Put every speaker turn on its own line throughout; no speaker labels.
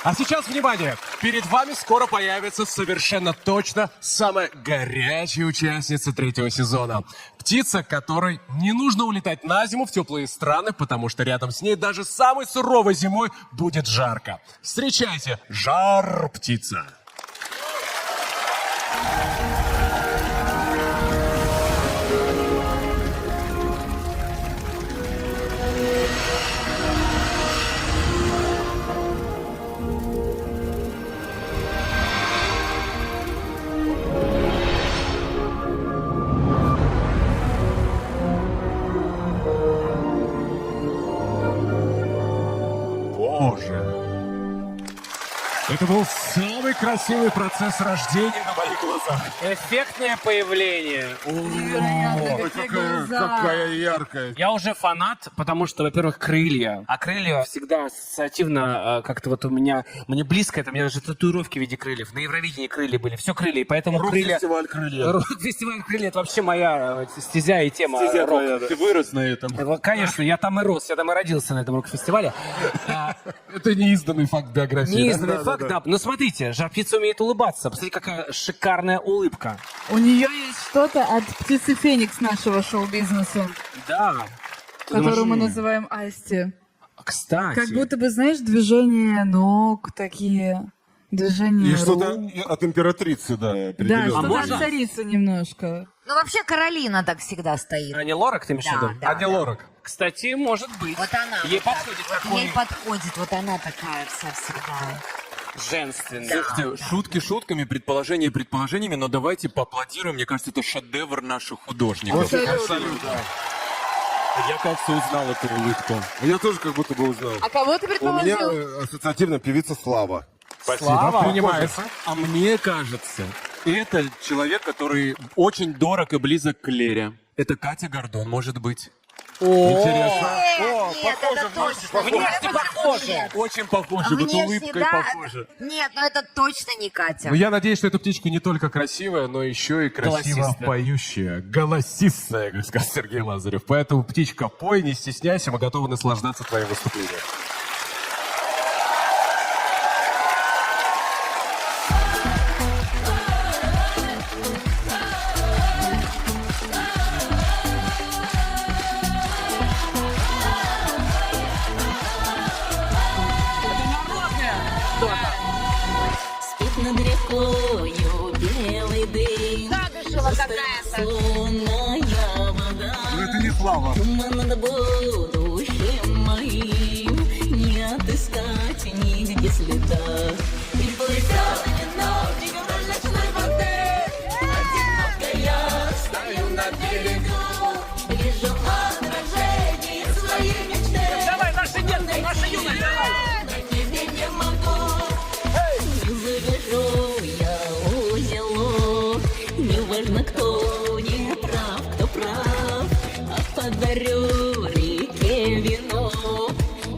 А сейчас, внимание! Перед вами скоро появится совершенно точно самая горячая участница 3-го сезона. Птица, которой не нужно улетать на зиму в теплые страны, потому что рядом с ней даже самой суровой зимой будет жарко. Встречайте, Жар-птица. Боже. Это был самый красивый процесс рождения на моих глазах.
Эффектное появление.
Какая яркая.
Я уже фанат, потому что, во-первых, крылья. А крылья всегда ассоциативно как-то вот у меня... Мне близко это, у меня даже татуировки в виде крыльев. На Евровидении крылья были, все крылья, и поэтому крылья...
Рок-фестиваль крылья.
Рок-фестиваль крылья — это вообще моя стезя и тема.
Стезя
рок.
твоя, да. Ты вырос на этом.
Конечно, я там и рос, я там и родился на этом рок-фестивале.
Это неизданный факт биографии.
Неизданный факт, да. Но смотрите, Жар-птица умеет улыбаться. Посмотрите, какая шикарная улыбка.
У нее есть что-то от птицы Феникс нашего шоу-бизнеса,
Да.
которую мы называем Асти.
Кстати.
Как будто бы, знаешь, движения ног такие, движения
И
рук.
что-то от императрицы, да,
Да,
определенно.
что-то
можно?
от царицы немножко.
Ну, вообще, Каролина так всегда стоит.
Ани Лорак, ты имеешь в виду?
Да,
Ани Лорак.
Кстати, может быть.
Вот она.
Ей
вот так.
подходит
Вот
такой
ей подходит, вот она такая вся всегда.
женственный.
Слушайте, шутки шутками, предположения предположениями, но давайте поаплодируем. Мне кажется, это шедевр наших художников.
Абсолютно.
Я, кажется, узнал эту улыбку.
Я тоже как будто бы узнал.
А кого ты
У меня
предположил?
ассоциативно певица Слава.
Слава, принимается.
А мне кажется, это человек, который очень дорог и близок к Лере. Это Катя Гордон, может быть.
Интересно.
Нет, это точно.
Внешне похоже.
Очень похоже, вот
Внешне,
улыбкой
да.
похоже.
Нет, но это точно не Катя.
Но я надеюсь, что эта птичка не только красивая, но еще и красиво
Голосистая.
поющая. Голосистая, как сказал Сергей Лазарев. Поэтому, птичка, пой, не стесняйся, мы готовы наслаждаться твоим выступлением.
Спит над рекою белый дым. Сонная вода.
Но это не Слава.
Туман над будущим моим. Не отыскать нигде следа. И плывет одинокий в ночной воде. Одиноко я стою на берегу. Вижу отражение своей мечты.
Давай, наша детка, наша юная, давай.
На тебе не могу. Не завяжу я узелок. Не важно, кто не прав, кто прав. А подарю реке вино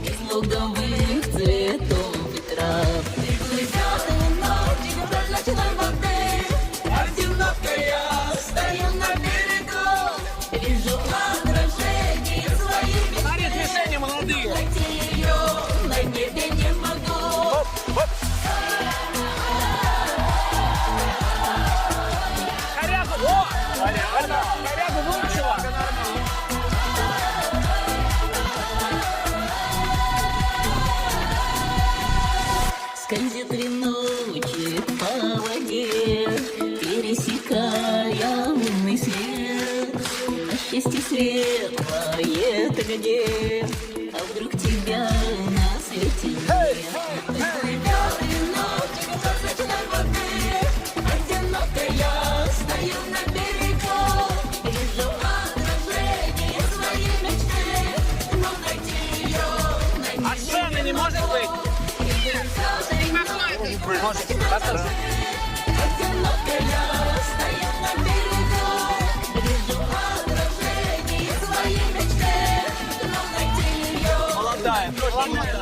из луговых цветов и трав. И плывет ночь в ночной воде. Одиноко я стою на берегу. Вижу отражение своей мечты.
Смотри, движения молодые.
Найти ее на небе не могу.
Корягу, о! Корягу выучила.
Скользит 3 ночи по воде, пересекая лунный свет. А счастье светлое ты где? А вдруг тебя на свете нет? Плывет 3 ночи в ночной воде. Одиноко я стою на берегу. Вижу отражение своей мечты. Но найти ее на
А сцены не может быть? Можете показать?
Одиноко я стою на берегу. Вижу отражение своей мечты. Но найти ее.
Молодая, тоже молодая.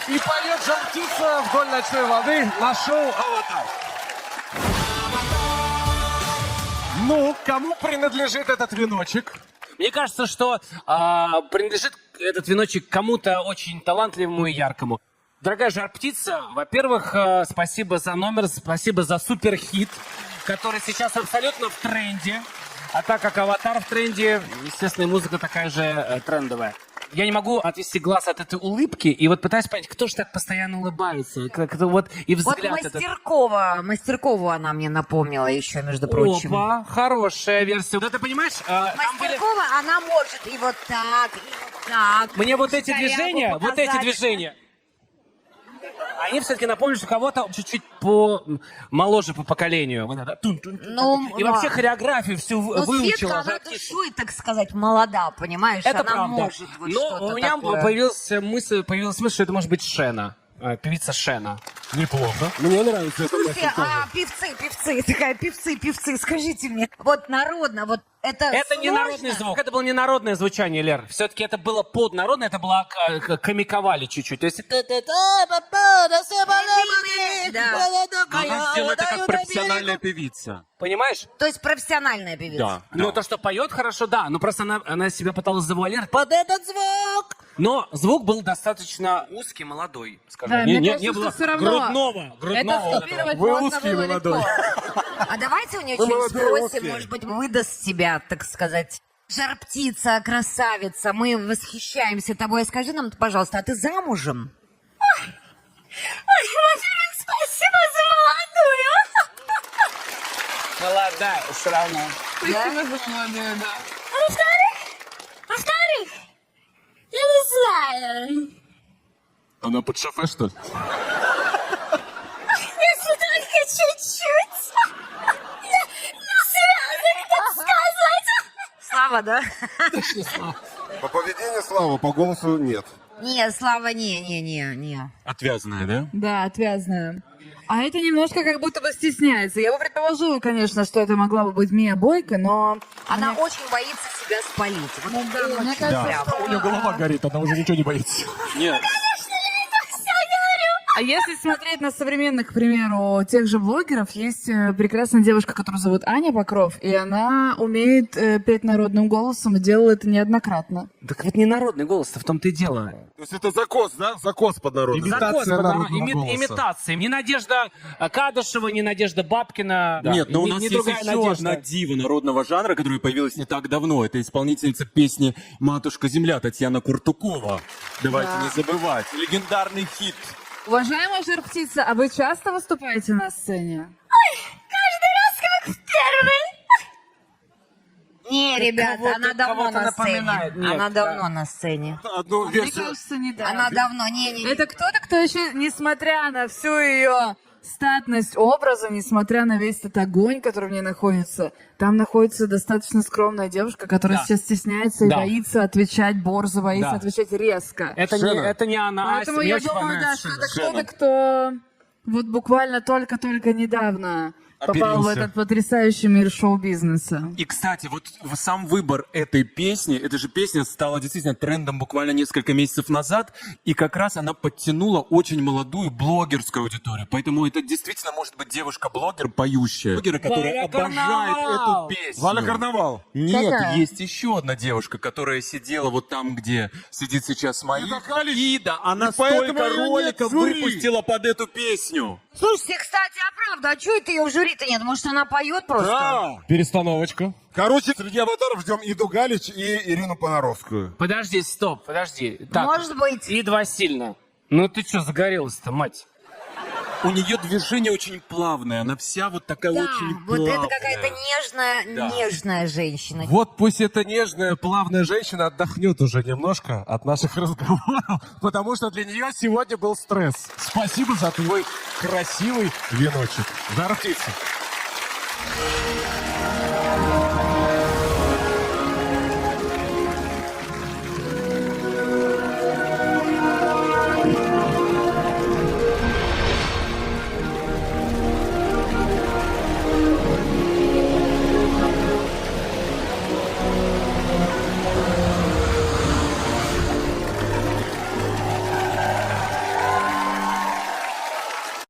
И поет Жар-птица вдоль король ночной воды на шоу «Аватар». Ну, кому принадлежит этот веночек?
Мне кажется, что принадлежит этот веночек кому-то очень талантливому и яркому. Дорогая жар-птица, во-первых, спасибо за номер, спасибо за суперхит, который сейчас абсолютно в тренде. А так как «Аватар» в тренде, естественно, и музыка такая же трендовая. Я не могу отвести глаз от этой улыбки, и вот пытаюсь понять, кто же так постоянно улыбается. Как-то вот и
Вот
взгляд этот.
Мастеркову она мне напомнила еще, между прочим.
Опа, хорошая версия. Вот ты понимаешь, там были...
Мастеркова, она может и вот так, и вот так.
Мне вот эти
Корягу
движения, вот
показать.
эти движения, они все-таки напомнят, что кого-то чуть-чуть помоложе по поколению. Вот это,
Ну,
и вообще хореографию всю
Ну,
выучила.
Светка, она душой, так сказать, молода, понимаешь?
Это
она
правда.
может вот
Но
что-то
у меня
такое.
появилась мысль, что это может быть Шена. Певица Шена.
Неплохо.
Мне нравится это.
Слушайте, певцы, скажите мне, вот народно, вот это
Это не
сложно?
народный звук. Это было не народное звучание, Лер. Все-таки это было поднародное, это было комиковали чуть-чуть. То есть...
Она сделает это как профессиональная певица.
Понимаешь?
То есть профессиональная певица.
Да.
Ну, то, что поет хорошо, да. Ну, просто она себя пыталась завуалировать под этот звук. Но звук был достаточно узкий, молодой, скажем.
Да,
не,
мне
не,
кажется,
не было
что всё равно
грудного.
Это
вот этого.
вступировать
Вы
можно
узкий и
было
молодой.
легко.
А давайте у нее
Вы
что-нибудь
молодые,
спросим,
русские.
может быть, выдаст себя, так сказать. Жар-птица, красавица, мы восхищаемся тобой. Скажи нам, пожалуйста, а ты замужем?
Спасибо за молодую.
Молодая, все равно.
Спасибо за молодую, да.
Во-вторых, я не знаю.
Она под шофе, что ли?
Если только чуть-чуть. Не связок, так сказать.
Слава, да?
По поведению Слава, по голосу нет.
Не, Слава, не.
Отвязная, да?
Да, отвязная. А это немножко как будто бы стесняется. Я бы предположила, конечно, что это могла бы быть Мия Бойко, но...
Она очень боится себя спалить. Вот
Ну да,
очень
мне кажется,
прям.
что-
У нее голова горит, она уже ничего не боится.
Нет.
А если смотреть на современных, к примеру, тех же блогеров, есть прекрасная девушка, которую зовут Аня Покров, и она умеет петь народным голосом и делала это неоднократно.
Так вот не народный голос-то, в том-то и дело.
То есть это закос, да? Закос под народом.
Имитация народного голоса.
Имитация. Не Надежда Кадышева, не Надежда Бабкина.
Нет, но у
Не-
нас
не
есть
другая
еще
Надежда.
одна дива народного жанра, которая появилась не так давно. Это исполнительница песни «Матушка земля» Татьяна Куртукова. Давайте не забывать. Легендарный хит.
Уважаемая жар-птица, а вы часто выступаете на сцене?
Не, ребята,
кого-то-
она давно
кого-то
на сцене.
напоминает. Нет,
Она
да.
давно на сцене.
Одну
Мне
версию.
кажется, недавно.
Она давно, не.
Это кто-то, кто еще, несмотря на всю ее статность образа, несмотря на весь этот огонь, который в ней находится, там находится достаточно скромная девушка, которая
Да.
сейчас стесняется и
Да.
боится отвечать борзо, боится
Да.
отвечать резко.
Это не она,
Поэтому
Мне
я
очень
думаю, да,
понравилась
что это
Шена.
кто-то, кто вот буквально только-только недавно попал в
Оперился.
этот потрясающий мир шоу-бизнеса.
И, кстати, вот сам выбор этой песни, эта же песня стала действительно трендом буквально несколько месяцев назад, и как раз она подтянула очень молодую блогерскую аудиторию. Поэтому это действительно может быть девушка-блогер, поющая. Блогеры, которая
Валя
обожает
Карнавал!
эту песню.
Валя Карнавал.
Нет,
Какая?
есть еще одна девушка, которая сидела вот там, где сидит сейчас моя.
Это Галич.
Ида, она
И поэтому
столько
её нет
роликов
в жюри.
выпустила под эту песню.
Слушайте, кстати, а правда, а что это ее в жюри-то нет? Может, она поет просто?
Да.
Перестановочка.
Короче, среди аватаров ждем Иду Галич и Ирину Понаровскую.
Подожди, стоп, подожди. Так,
Может быть.
И2 сильно. Ну ты что, загорелась-то, мать?
У нее движение очень плавное, она вся вот такая
Да,
очень
вот
плавная.
это какая-то нежная женщина.
Вот пусть эта нежная, плавная женщина отдохнет уже немножко от наших разговоров, потому что для нее сегодня был стресс. Спасибо за твой красивый веночек. Жар-птица.